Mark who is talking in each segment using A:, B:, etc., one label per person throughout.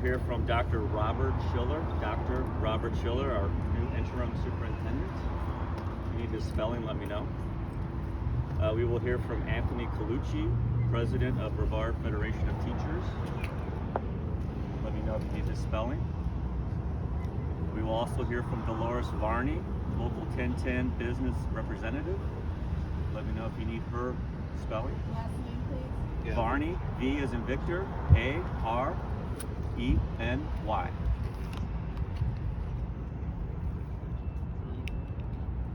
A: hear from Dr. Robert Schiller. Dr. Robert Schiller, our new interim superintendent. If you need his spelling, let me know. We will hear from Anthony Colucci, president of Brevard Federation of Teachers. Let me know if you need his spelling. We will also hear from Dolores Varney, local 1010 business representative. Let me know if you need her spelling.
B: Last name, please.
A: Yeah. Varney, V as in Victor, A-R-E-N-Y.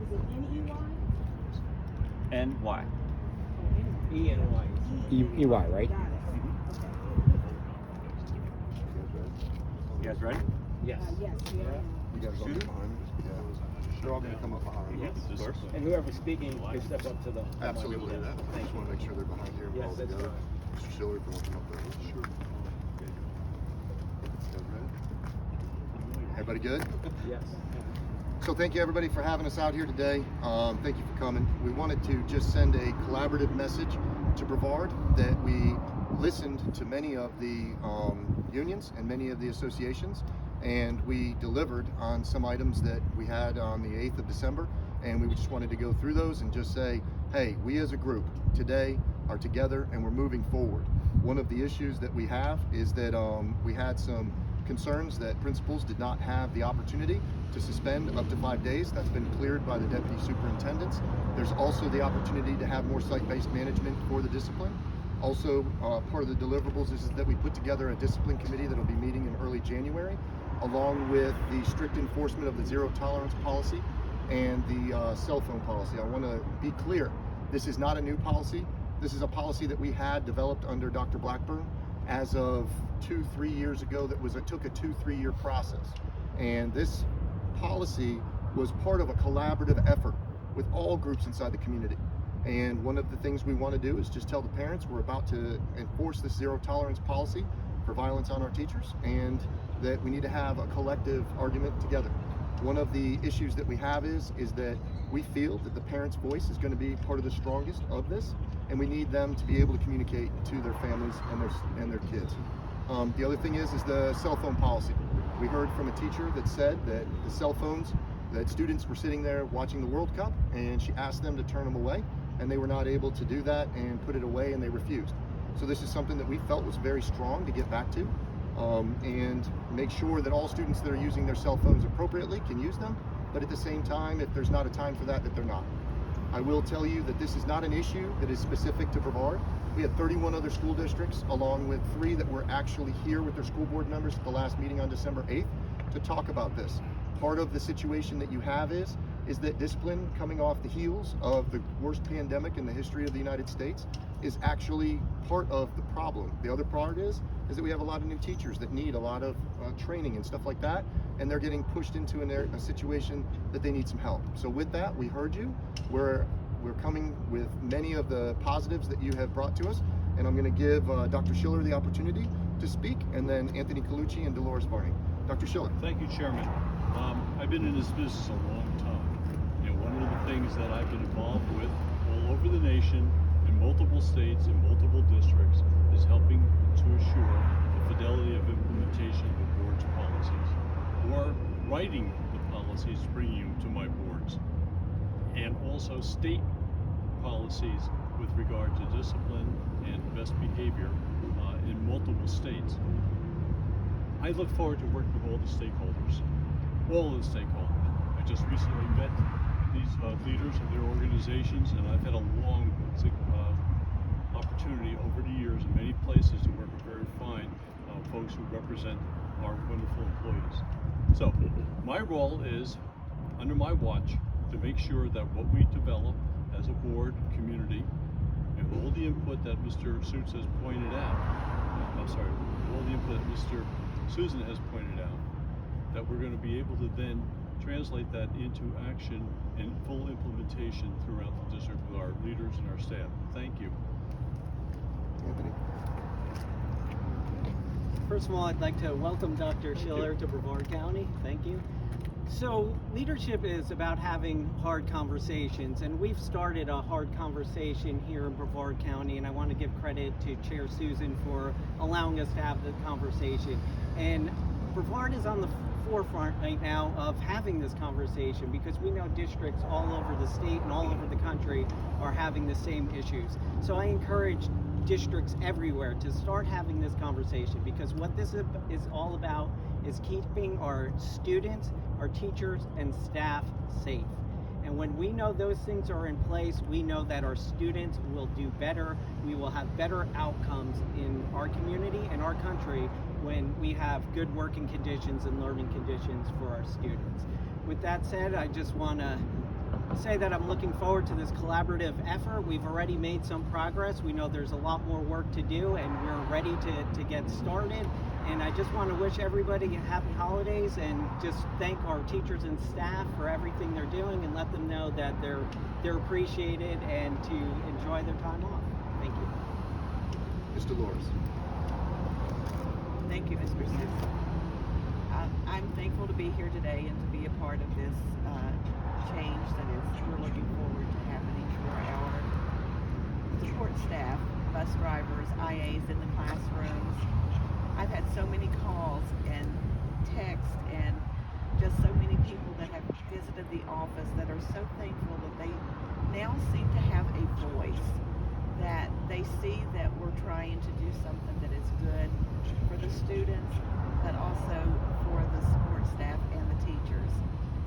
B: Is it N-E-Y?
A: N-Y.
C: E-N-Y.
D: E-Y, right?
B: Got it.
A: You guys ready?
C: Yes.
B: Yes, we are.
E: You guys all behind me? Yeah. They're all going to come up behind me.
A: Yes, of course.
C: And whoever's speaking can step up to the
E: Absolutely.
C: mic.
E: I
C: Thank
E: just want to make sure they're behind here and
C: Yes,
E: all
C: that's
E: together.
C: fine.
E: Mr. Schiller, if you want to come up there. Sure. Okay. You guys ready? Everybody good?
C: Yes.
E: So thank you everybody for having us out here today. Thank you for coming. We wanted to just send a collaborative message to Brevard that we listened to many of the unions and many of the associations, and we delivered on some items that we had on the 8th of December, and we just wanted to go through those and just say, hey, we as a group today are together and we're moving forward. One of the issues that we have is that we had some concerns that principals did not have the opportunity to suspend up to 5 days. That's been cleared by the deputy superintendents. There's also the opportunity to have more site-based management for the discipline. Also, part of the deliverables is that we put together a discipline committee that will be meeting in early January, along with the strict enforcement of the zero tolerance policy and the cell phone policy. I want to be clear, this is not a new policy. This is a policy that we had developed under Dr. Blackburn as of 2-3 years ago. It took a 2-3 year process, and this policy was part of a collaborative effort with all groups inside the community. And one of the things we want to do is just tell the parents we're about to enforce this zero tolerance policy for violence on our teachers, and that we need to have a collective argument together. One of the issues that we have is that we feel that the parents' voice is going to be part of the strongest of this, and we need them to be able to communicate to their families and their kids. The other thing is the cell phone policy. We heard from a teacher that said that the cell phones, that students were sitting there watching the World Cup, and she asked them to turn them away, and they were not able to do that and put it away, and they refused. So this is something that we felt was very strong to get back to, and make sure that all students that are using their cell phones appropriately can use them, but at the same time, if there's not a time for that they're not. I will tell you that this is not an issue that is specific to Brevard. We had 31 other school districts, along with 3 that were actually here with their school board members at the last meeting on December 8th to talk about this. Part of the situation that you have is that discipline, coming off the heels of the worst pandemic in the history of the United States, is actually part of the problem. The other part is that we have a lot of new teachers that need a lot of training and stuff like that, and they're getting pushed into a situation that they need some help. So with that, we heard you. We're coming with many of the positives that you have brought to us, and I'm going to give Dr. Schiller the opportunity to speak, and then Anthony Colucci and Dolores Varney. Dr. Schiller.
F: Thank you, Chairman. I've been in this business a long time. One of the things that I've been involved with all over the nation, in multiple states, in multiple districts, is helping to assure the fidelity of implementation of the board's policies, or writing the policies, bringing them to my boards, and also state policies with regard to discipline and best behavior in multiple states. I look forward to working with all the stakeholders. I just recently met these leaders of their organizations, and I've had a long opportunity over the years in many places to work with very fine folks who represent our wonderful employees. So my role is, under my watch, to make sure that what we develop as a board community, and all the input that Mr. Suits has pointed out, all the input that Mr. Susan has pointed out, that we're going to be able to then translate that into action and full implementation throughout the district with our leaders and our staff. Thank you.
E: Anthony.
G: First of all, I'd like to welcome Dr. Schiller to Brevard County. Thank you.
D: So leadership is about having hard conversations, and we've started a hard conversation here in Brevard County, and I want to give credit to Chair Susan for allowing us to have the conversation. And Brevard is on the forefront right now of having this conversation because we know districts all over the state and all over the country are having the same issues. So I encourage districts everywhere to start having this conversation, because what this is all about is keeping our students, our teachers, and staff safe. And when we know those things are in place, we know that our students will do better. We will have better outcomes in our community and our country when we have good working conditions and learning conditions for our students. With that said, I just want to say that I'm looking forward to this collaborative effort. We've already made some progress. We know there's a lot more work to do, and we're ready to get started. And I just want to wish everybody happy holidays and just thank our teachers and staff for everything they're doing, and let them know that they're appreciated and to enjoy their time off. Thank you.
E: Mr. Loris.
G: Thank you, Mr. Simpson. I'm thankful to be here today and to be a part of this change that we're looking forward to happening for our support staff, bus drivers, IAs in the classrooms. I've had so many calls and texts and just so many people that have visited the office that are so thankful that they now seem to have a voice, that they see that we're trying to do something that is good for the students, but also for the support staff and the teachers.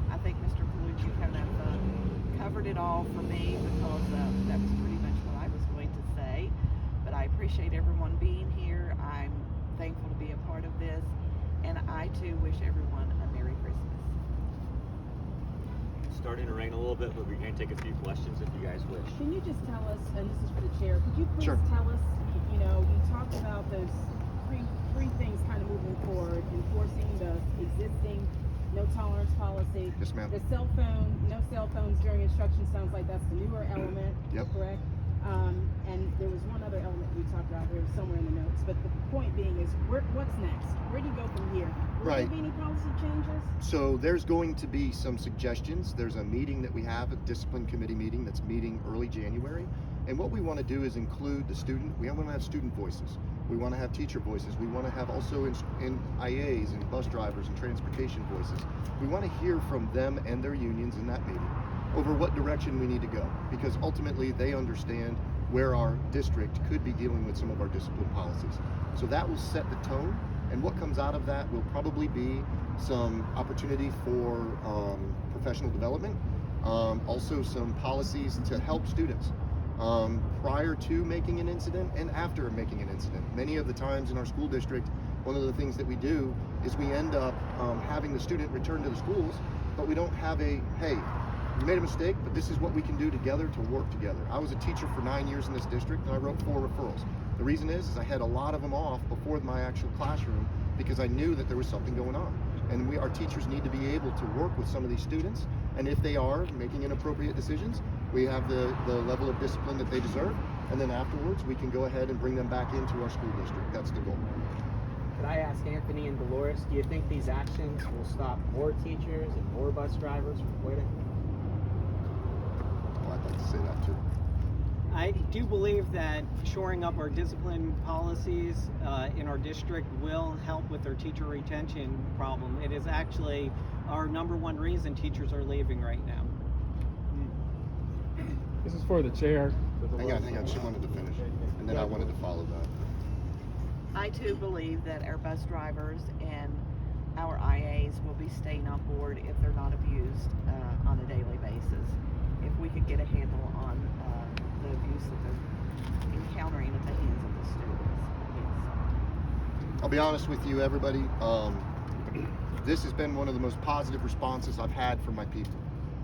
G: I think Mr. Colucci kind of covered it all for me, because that was pretty much what I was going to say. But I appreciate everyone being here. I'm thankful to be a part of this, and I too wish everyone a Merry Christmas.
A: It's starting to rain a little bit, but we're going to take a few questions if you guys wish.
B: Can you just tell us, and this is for the chair, could you please
E: Sure.
B: tell us, you talked about those three things kind of moving forward: enforcing the existing no tolerance policy.
E: Yes, ma'am.
B: The cell phone, no cell phones during instruction sounds like that's the newer element.
E: Yep.
B: Correct? And there was one other element we talked about there somewhere in the notes, but the point being is, what's next? Where do you go from here? Will
E: Right.
B: there be any policy changes?
E: So there's going to be some suggestions. There's a meeting that we have, a discipline committee meeting that's meeting early January. And what we want to do is include the student. We want to have student voices. We want to have teacher voices. We want to have also in IAs and bus drivers and transportation voices. We want to hear from them and their unions in that meeting over what direction we need to go, because ultimately they understand where our district could be dealing with some of our discipline policies. So that will set the tone, and what comes out of that will probably be some opportunity for professional development, also some policies to help students prior to making an incident and after making an incident. Many of the times in our school district, one of the things that we do is we end up having the student return to the schools, but we don't have a, hey, you made a mistake, but this is what we can do together to work together. I was a teacher for 9 years in this district, and I wrote 4 referrals. The reason is I had a lot of them off before my actual classroom because I knew that there was something going on. And our teachers need to be able to work with some of these students, and if they are making inappropriate decisions, we have the level of discipline that they deserve, and then afterwards we can go ahead and bring them back into our school district. That's the goal.
C: Could I ask Anthony and Dolores, do you think these actions will stop more teachers and more bus drivers from quitting?
E: Oh, I'd like to say that too.
D: I do believe that shoring up our discipline policies in our district will help with our teacher retention problem. It is actually our #1 reason teachers are leaving right now.
H: This is for the chair.
E: Hang on, she wanted to finish, and then I wanted to follow that.
G: I too believe that our bus drivers and our IAs will be staying on board if they're not abused on a daily basis. If we could get a handle on the abuse that they're encountering at the hands of the students. Yes.
E: I'll be honest with you, everybody. This has been one of the most positive responses I've had from my people.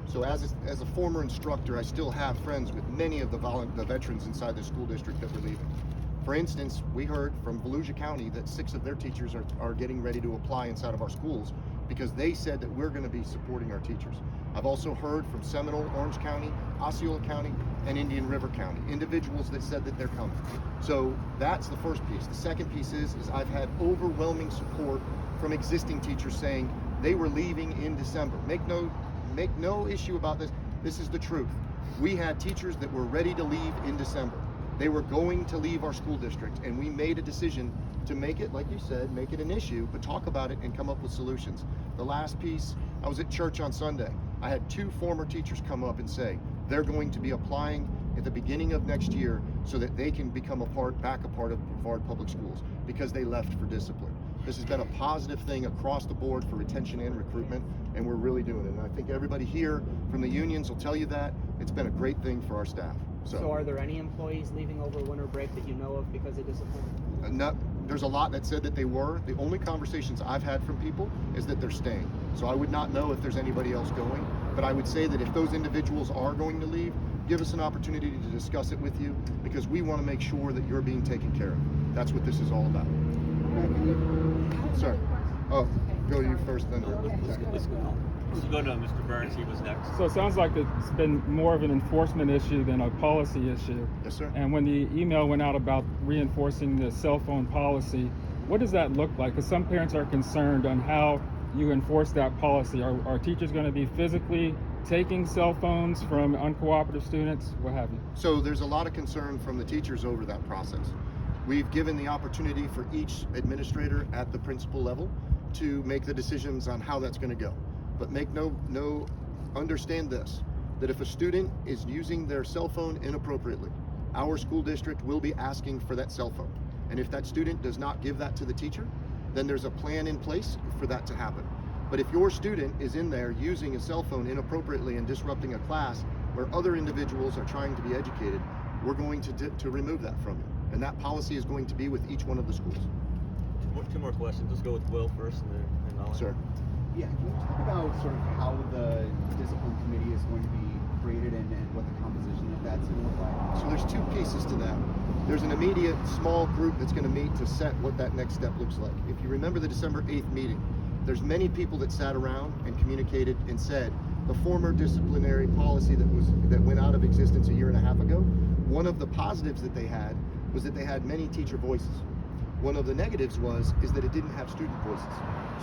E: So as a former instructor, I still have friends with many of the veterans inside the school district that were leaving. For instance, we heard from Volusia County that 6 of their teachers are getting ready to apply inside of our schools because they said that we're going to be supporting our teachers. I've also heard from Seminole, Orange County, Osceola County, and Indian River County, individuals that said that they're coming. So that's the first piece. The second piece is I've had overwhelming support from existing teachers saying, They were leaving in December. Make no issue about this. This is the truth. We had teachers that were ready to leave in December. They were going to leave our school district, and we made a decision to make it, like you said, make it an issue, but talk about it and come up with solutions. The last piece, I was at church on Sunday. I had 2 former teachers come up and say they're going to be applying at the beginning of next year so that they can become back a part of Brevard Public Schools because they left for discipline. This has been a positive thing across the board for retention and recruitment, and we're really doing it. And I think everybody here from the unions will tell you that. It's been a great thing for our staff.
C: So are there any employees leaving over winter break that you know of because of discipline?
E: There's a lot that said that they were. The only conversations I've had from people is that they're staying. So I would not know if there's anybody else going, but I would say that if those individuals are going to leave, give us an opportunity to discuss it with you, because we want to make sure that you're being taken care of. That's what this is all about. Sir. Oh, go you first, then.
A: Let's go to Mr. Burns. He was next.
H: So it sounds like it's been more of an enforcement issue than a policy issue.
E: Yes, sir.
H: And when the email went out about reinforcing the cell phone policy, what does that look like? Because some parents are concerned on how you enforce that policy. Are teachers going to be physically taking cell phones from uncooperative students? What have you?
E: So there's a lot of concern from the teachers over that process. We've given the opportunity for each administrator at the principal level to make the decisions on how that's going to go. But understand this, that if a student is using their cell phone inappropriately, our school district will be asking for that cell phone. And if that student does not give that to the teacher, then there's a plan in place for that to happen. But if your student is in there using a cell phone inappropriately and disrupting a class where other individuals are trying to be educated, we're going to remove that from you. And that policy is going to be with each one of the schools.
A: Two more questions. Let's go with Will first, and then Ollie.
E: Sir.
I: Yeah, can you talk about sort of how the discipline committee is going to be created and what the composition of that's going to look like?
E: So there's 2 pieces to that. There's an immediate small group that's going to meet to set what that next step looks like. If you remember the December 8th meeting, there's many people that sat around and communicated and said the former disciplinary policy that went out of existence a year and a half ago, one of the positives that they had was that they had many teacher voices. One of the negatives is that it didn't have student voices.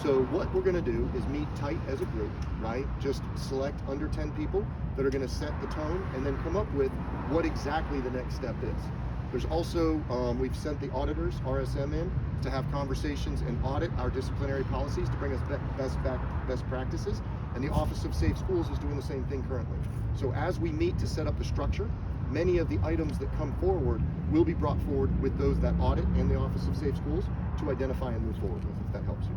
E: So what we're going to do is meet tight as a group, right? Just select under 10 people that are going to set the tone and then come up with what exactly the next step is. There's also, we've sent the auditors, RSM, in to have conversations and audit our disciplinary policies to bring us best practices. And the Office of Safe Schools is doing the same thing currently. So as we meet to set up the structure, many of the items that come forward will be brought forward with those that audit and the Office of Safe Schools to identify and move forward with, if that helps you.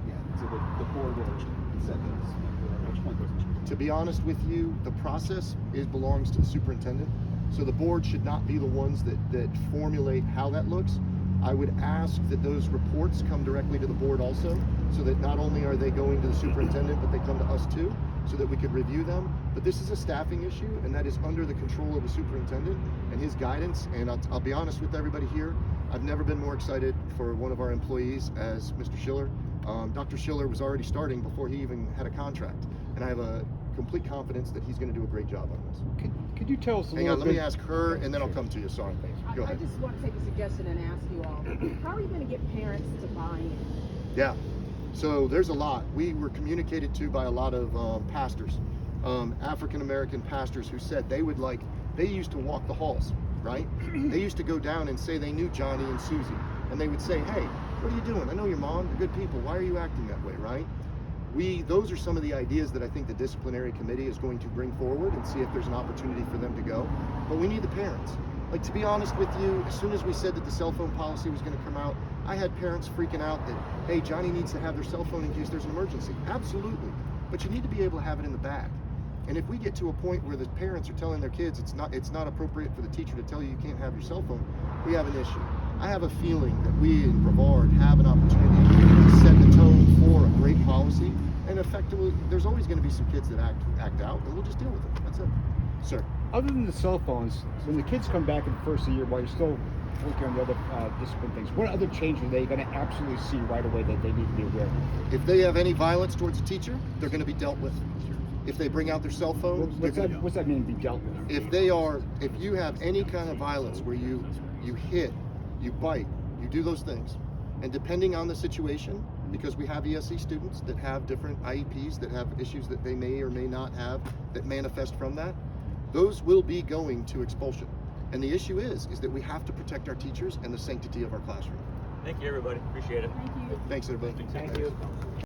I: Yeah, so the board will set those. Which point goes?
E: To be honest with you, the process belongs to the superintendent. So the board should not be the ones that formulate how that looks. I would ask that those reports come directly to the board also, so that not only are they going to the superintendent, but they come to us too, so that we could review them. But this is a staffing issue, and that is under the control of the superintendent and his guidance. And I'll be honest with everybody here, I've never been more excited for one of our employees as Mr. Schiller. Dr. Schiller was already starting before he even had a contract, and I have a complete confidence that he's going to do a great job on this.
J: Could you tell us a
E: Hang
J: little
E: on,
J: bit?
E: let me ask her, and then I'll come to you. Sorry. Go
B: I
E: ahead.
B: just want to take a suggestion and ask you all, how are you going to get parents to buy in?
E: Yeah. So there's a lot. We were communicated to by a lot of pastors, African-American pastors, who said they used to walk the halls, right? They used to go down and say they knew Johnny and Susie. And they would say, hey, what are you doing? I know your mom, you're good people. Why are you acting that way, right? Those are some of the ideas that I think the disciplinary committee is going to bring forward and see if there's an opportunity for them to go. But we need the parents. Like, to be honest with you, as soon as we said that the cell phone policy was going to come out, I had parents freaking out that, hey, Johnny needs to have their cell phone in case there's an emergency. Absolutely. But you need to be able to have it in the bag. And if we get to a point where the parents are telling their kids it's not appropriate for the teacher to tell you can't have your cell phone, we have an issue. I have a feeling that we in Brevard have an opportunity to set the tone for a great policy, and effectively, there's always going to be some kids that act out, and we'll just deal with it. That's it. Sir.
J: Other than the cell phones, when the kids come back in the first of the year, while you're still working on the other discipline things, what other changes are they going to absolutely see right away that they need to be aware of?
E: If they have any violence towards a teacher, they're going to be dealt with. If they bring out their cell phones,
J: What's that mean, be dealt with?
E: if you have any kind of violence where you hit, you bite, you do those things, And depending on the situation, because we have ESE students that have different IEPs, that have issues that they may or may not have that manifest from that, those will be going to expulsion. And the issue is that we have to protect our teachers and the sanctity of our classroom.
A: Thank you, everybody. Appreciate it.
B: Thank you.
E: Thanks, everybody.
C: Thank you.